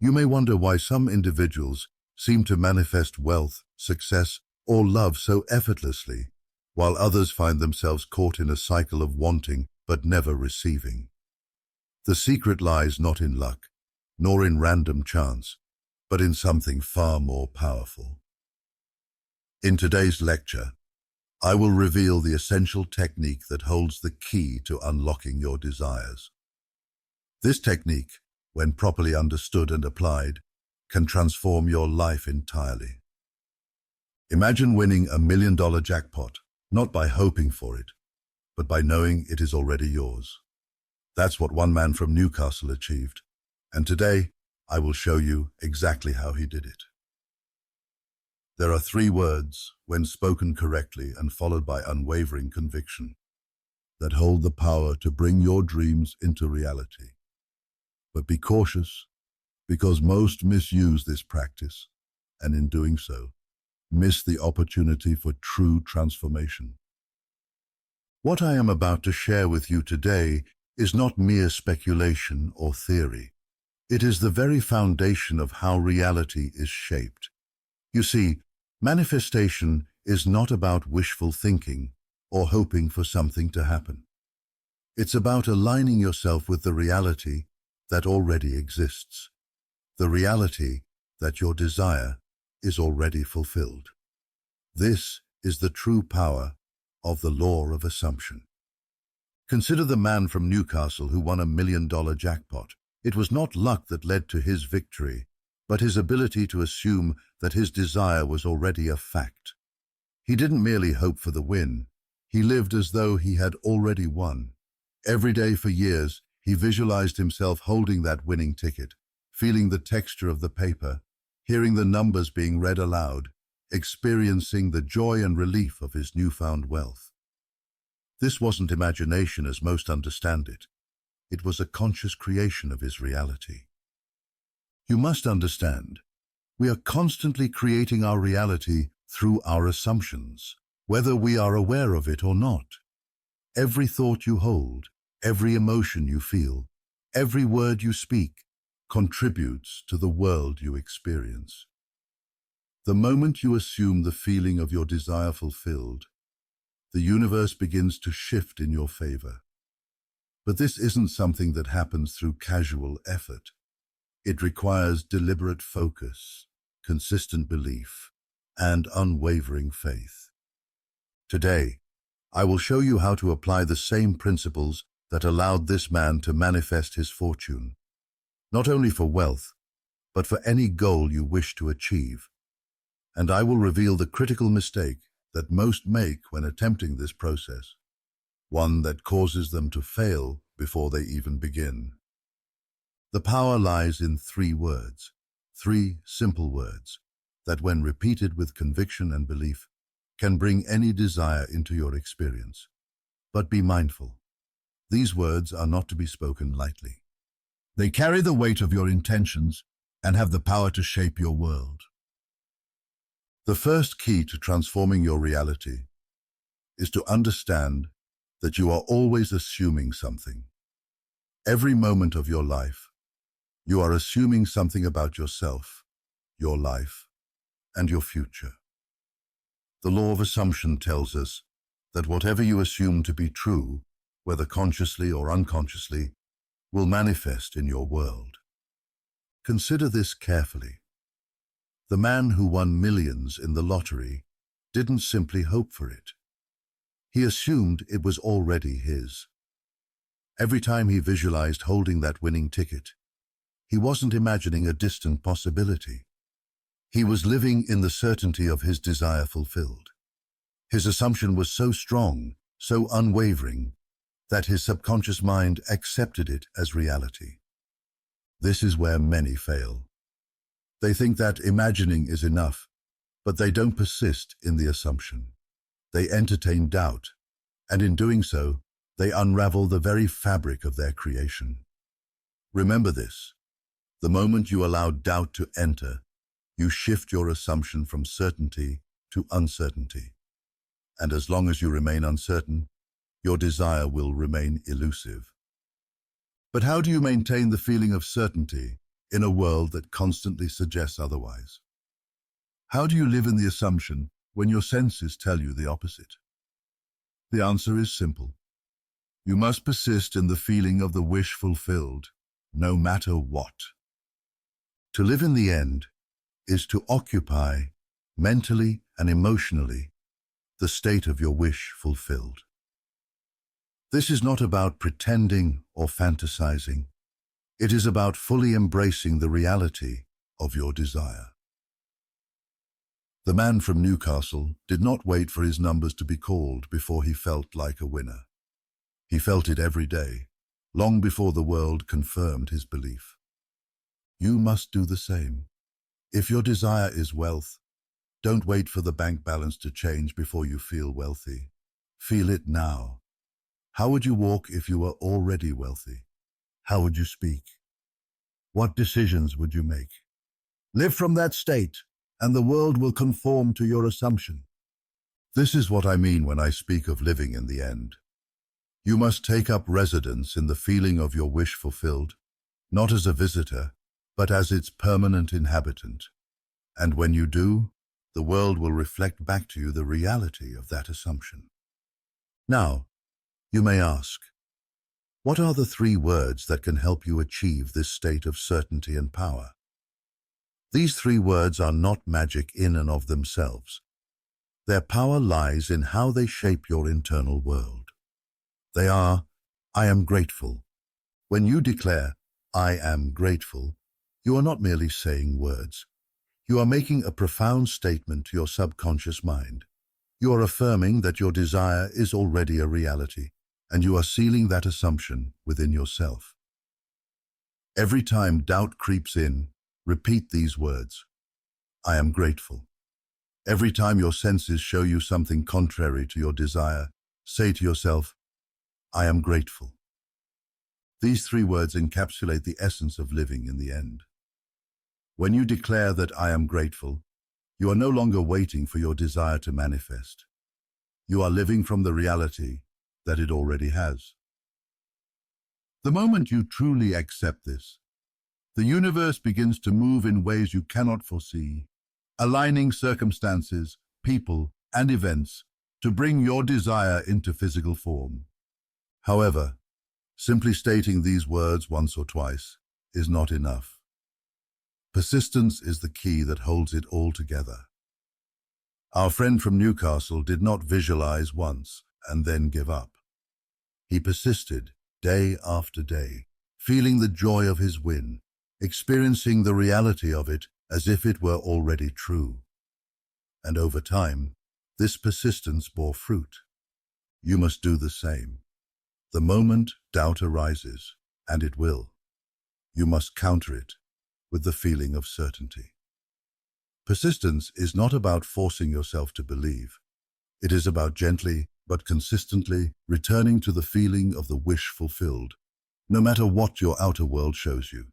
You may wonder why some individuals seem to manifest wealth, success, or love so effortlessly, while others find themselves caught in a cycle of wanting but never receiving. The secret lies not in luck, nor in random chance, but in something far more powerful. In today's lecture, I will reveal the essential technique that holds the key to unlocking your desires. This technique, when properly understood and applied, can transform your life entirely. Imagine winning $1 million jackpot, not by hoping for it, but by knowing it is already yours. That's what one man from Newcastle achieved, and today I will show you exactly how he did it. There are 3 words, when spoken correctly and followed by unwavering conviction, that hold the power to bring your dreams into reality. But be cautious, because most misuse this practice, and in doing so, miss the opportunity for true transformation. What I am about to share with you today is not mere speculation or theory. It is the very foundation of how reality is shaped. You see, manifestation is not about wishful thinking or hoping for something to happen. It's about aligning yourself with the reality that already exists, the reality that your desire is already fulfilled. This is the true power of the law of assumption. Consider the man from Newcastle who won $1 million jackpot. It was not luck that led to his victory, but his ability to assume that his desire was already a fact. He didn't merely hope for the win, he lived as though he had already won. Every day for years, he visualized himself holding that winning ticket, feeling the texture of the paper, hearing the numbers being read aloud, experiencing the joy and relief of his newfound wealth. This wasn't imagination as most understand it. It was a conscious creation of his reality. You must understand, we are constantly creating our reality through our assumptions, whether we are aware of it or not. Every thought you hold, every emotion you feel, every word you speak, contributes to the world you experience. The moment you assume the feeling of your desire fulfilled, the universe begins to shift in your favor. But this isn't something that happens through casual effort. It requires deliberate focus, consistent belief, and unwavering faith. Today, I will show you how to apply the same principles that allowed this man to manifest his fortune, not only for wealth, but for any goal you wish to achieve. And I will reveal the critical mistake that most make when attempting this process, one that causes them to fail before they even begin. The power lies in 3 words, 3 simple words, that when repeated with conviction and belief, can bring any desire into your experience. But be mindful, these words are not to be spoken lightly. They carry the weight of your intentions and have the power to shape your world. The first key to transforming your reality is to understand that you are always assuming something. Every moment of your life, you are assuming something about yourself, your life, and your future. The law of assumption tells us that whatever you assume to be true, whether consciously or unconsciously, will manifest in your world. Consider this carefully. The man who won millions in the lottery didn't simply hope for it. He assumed it was already his. Every time he visualized holding that winning ticket, he wasn't imagining a distant possibility. He was living in the certainty of his desire fulfilled. His assumption was so strong, so unwavering, that his subconscious mind accepted it as reality. This is where many fail. They think that imagining is enough, but they don't persist in the assumption. They entertain doubt, and in doing so, they unravel the very fabric of their creation. Remember this: the moment you allow doubt to enter, you shift your assumption from certainty to uncertainty. And as long as you remain uncertain, your desire will remain elusive. But how do you maintain the feeling of certainty in a world that constantly suggests otherwise? How do you live in the assumption when your senses tell you the opposite? The answer is simple. You must persist in the feeling of the wish fulfilled, no matter what. To live in the end is to occupy, mentally and emotionally, the state of your wish fulfilled. This is not about pretending or fantasizing. It is about fully embracing the reality of your desire. The man from Newcastle did not wait for his numbers to be called before he felt like a winner. He felt it every day, long before the world confirmed his belief. You must do the same. If your desire is wealth, don't wait for the bank balance to change before you feel wealthy. Feel it now. How would you walk if you were already wealthy? How would you speak? What decisions would you make? Live from that state, and the world will conform to your assumption. This is what I mean when I speak of living in the end. You must take up residence in the feeling of your wish fulfilled, not as a visitor, but as its permanent inhabitant. And when you do, the world will reflect back to you the reality of that assumption. Now, you may ask, what are the 3 words that can help you achieve this state of certainty and power? These 3 words are not magic in and of themselves. Their power lies in how they shape your internal world. They are, I am grateful. When you declare, I am grateful, you are not merely saying words. You are making a profound statement to your subconscious mind. You are affirming that your desire is already a reality, and you are sealing that assumption within yourself. Every time doubt creeps in, repeat these words. I am grateful. Every time your senses show you something contrary to your desire, say to yourself, I am grateful. These 3 words encapsulate the essence of living in the end. When you declare that I am grateful, you are no longer waiting for your desire to manifest. You are living from the reality that it already has. The moment you truly accept this, the universe begins to move in ways you cannot foresee, aligning circumstances, people, and events to bring your desire into physical form. However, simply stating these words once or twice is not enough. Persistence is the key that holds it all together. Our friend from Newcastle did not visualize once and then give up. He persisted day after day, feeling the joy of his win, experiencing the reality of it as if it were already true. And over time, this persistence bore fruit. You must do the same. The moment doubt arises, and it will, you must counter it with the feeling of certainty. Persistence is not about forcing yourself to believe. It is about gently but consistently returning to the feeling of the wish fulfilled, no matter what your outer world shows you.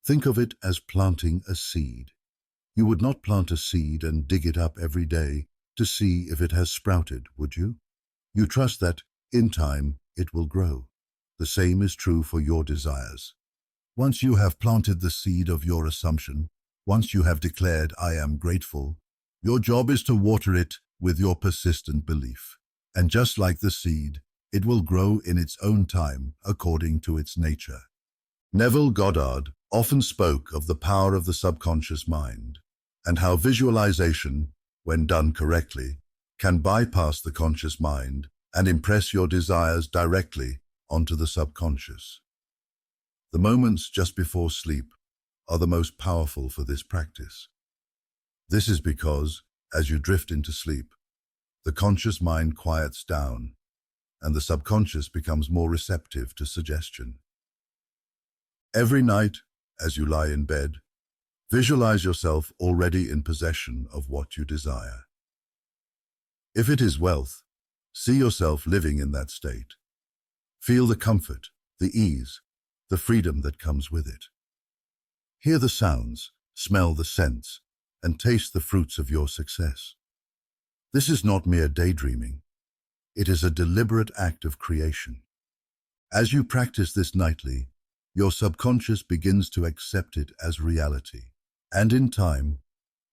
Think of it as planting a seed. You would not plant a seed and dig it up every day to see if it has sprouted, would you? You trust that, in time, it will grow. The same is true for your desires. Once you have planted the seed of your assumption, once you have declared, I am grateful, your job is to water it with your persistent belief. And just like the seed, it will grow in its own time according to its nature. Neville Goddard often spoke of the power of the subconscious mind and how visualization, when done correctly, can bypass the conscious mind and impress your desires directly onto the subconscious. The moments just before sleep are the most powerful for this practice. This is because, as you drift into sleep, the conscious mind quiets down and the subconscious becomes more receptive to suggestion. Every night, as you lie in bed, visualize yourself already in possession of what you desire. If it is wealth, see yourself living in that state. Feel the comfort, the ease, the freedom that comes with it. Hear the sounds, smell the scents, and taste the fruits of your success. This is not mere daydreaming. It is a deliberate act of creation. As you practice this nightly, your subconscious begins to accept it as reality. And in time,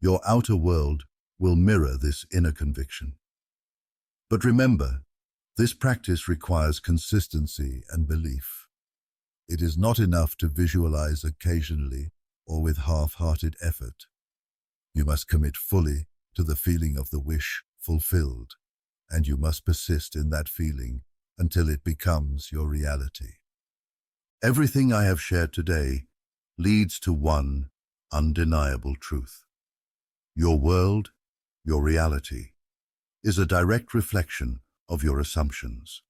your outer world will mirror this inner conviction. But remember, this practice requires consistency and belief. It is not enough to visualize occasionally or with half-hearted effort. You must commit fully to the feeling of the wish fulfilled, and you must persist in that feeling until it becomes your reality. Everything I have shared today leads to one undeniable truth. Your world, your reality, is a direct reflection of your assumptions.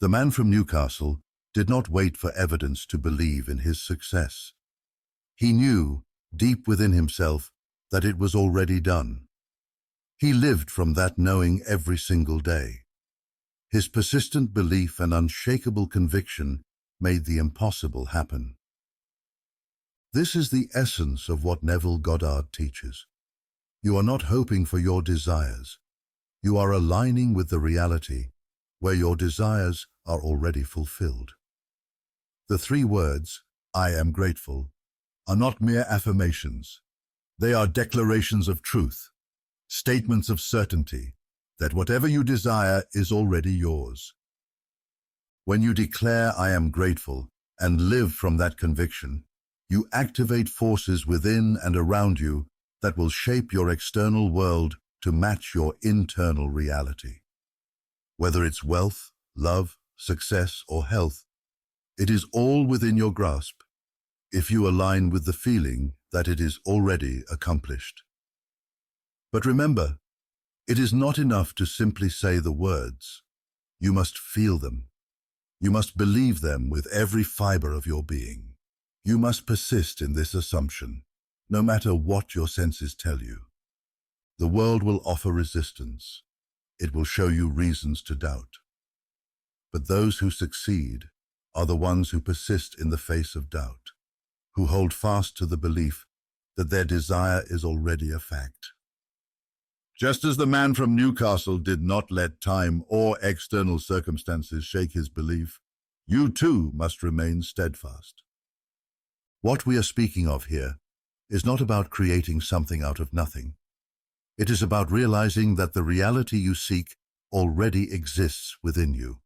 The man from Newcastle did not wait for evidence to believe in his success. He knew, deep within himself, that it was already done. He lived from that knowing every single day. His persistent belief and unshakable conviction made the impossible happen. This is the essence of what Neville Goddard teaches. You are not hoping for your desires. You are aligning with the reality where your desires are already fulfilled. The 3 words, "I am grateful," are not mere affirmations. They are declarations of truth, statements of certainty that whatever you desire is already yours. When you declare "I am grateful" and live from that conviction, you activate forces within and around you that will shape your external world to match your internal reality. Whether it's wealth, love, success, or health, it is all within your grasp if you align with the feeling that it is already accomplished. But remember, it is not enough to simply say the words. You must feel them. You must believe them with every fiber of your being. You must persist in this assumption, no matter what your senses tell you. The world will offer resistance. It will show you reasons to doubt. But those who succeed are the ones who persist in the face of doubt, who hold fast to the belief that their desire is already a fact. Just as the man from Newcastle did not let time or external circumstances shake his belief, you too must remain steadfast. What we are speaking of here is not about creating something out of nothing. It is about realizing that the reality you seek already exists within you,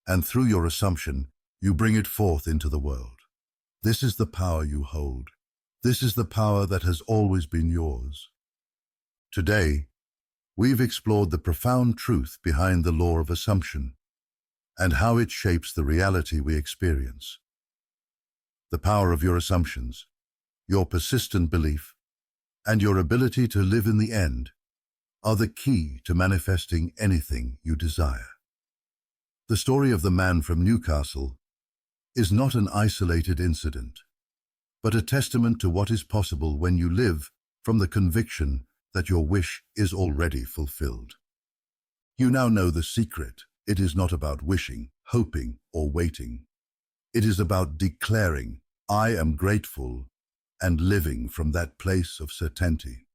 and through your assumption, you bring it forth into the world. This is the power you hold. This is the power that has always been yours. Today, we've explored the profound truth behind the law of assumption and how it shapes the reality we experience. The power of your assumptions, your persistent belief, and your ability to live in the end are the key to manifesting anything you desire. The story of the man from Newcastle is not an isolated incident, but a testament to what is possible when you live from the conviction that your wish is already fulfilled. You now know the secret. It is not about wishing, hoping, or waiting. It is about declaring, "I am grateful," and living from that place of certainty.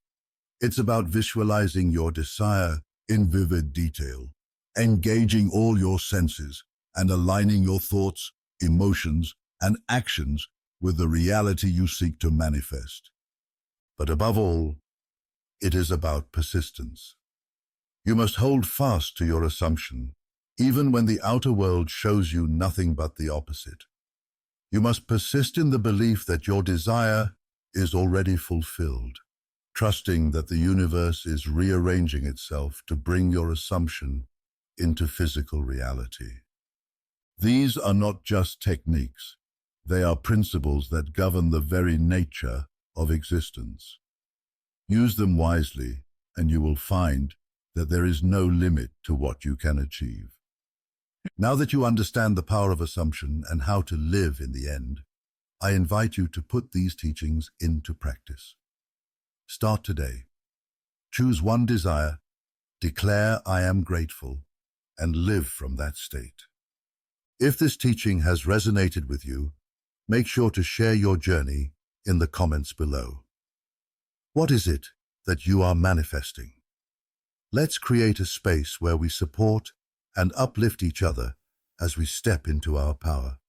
It's about visualizing your desire in vivid detail, engaging all your senses, and aligning your thoughts, emotions, and actions with the reality you seek to manifest. But above all, it is about persistence. You must hold fast to your assumption, even when the outer world shows you nothing but the opposite. You must persist in the belief that your desire is already fulfilled, trusting that the universe is rearranging itself to bring your assumption into physical reality. These are not just techniques. They are principles that govern the very nature of existence. Use them wisely, and you will find that there is no limit to what you can achieve. Now that you understand the power of assumption and how to live in the end, I invite you to put these teachings into practice. Start today. Choose one desire, declare "I am grateful," and live from that state. If this teaching has resonated with you, make sure to share your journey in the comments below. What is it that you are manifesting? Let's create a space where we support and uplift each other as we step into our power.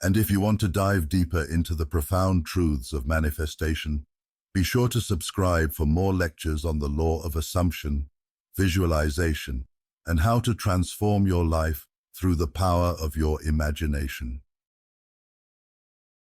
And if you want to dive deeper into the profound truths of manifestation, be sure to subscribe for more lectures on the law of assumption, visualization, and how to transform your life through the power of your imagination.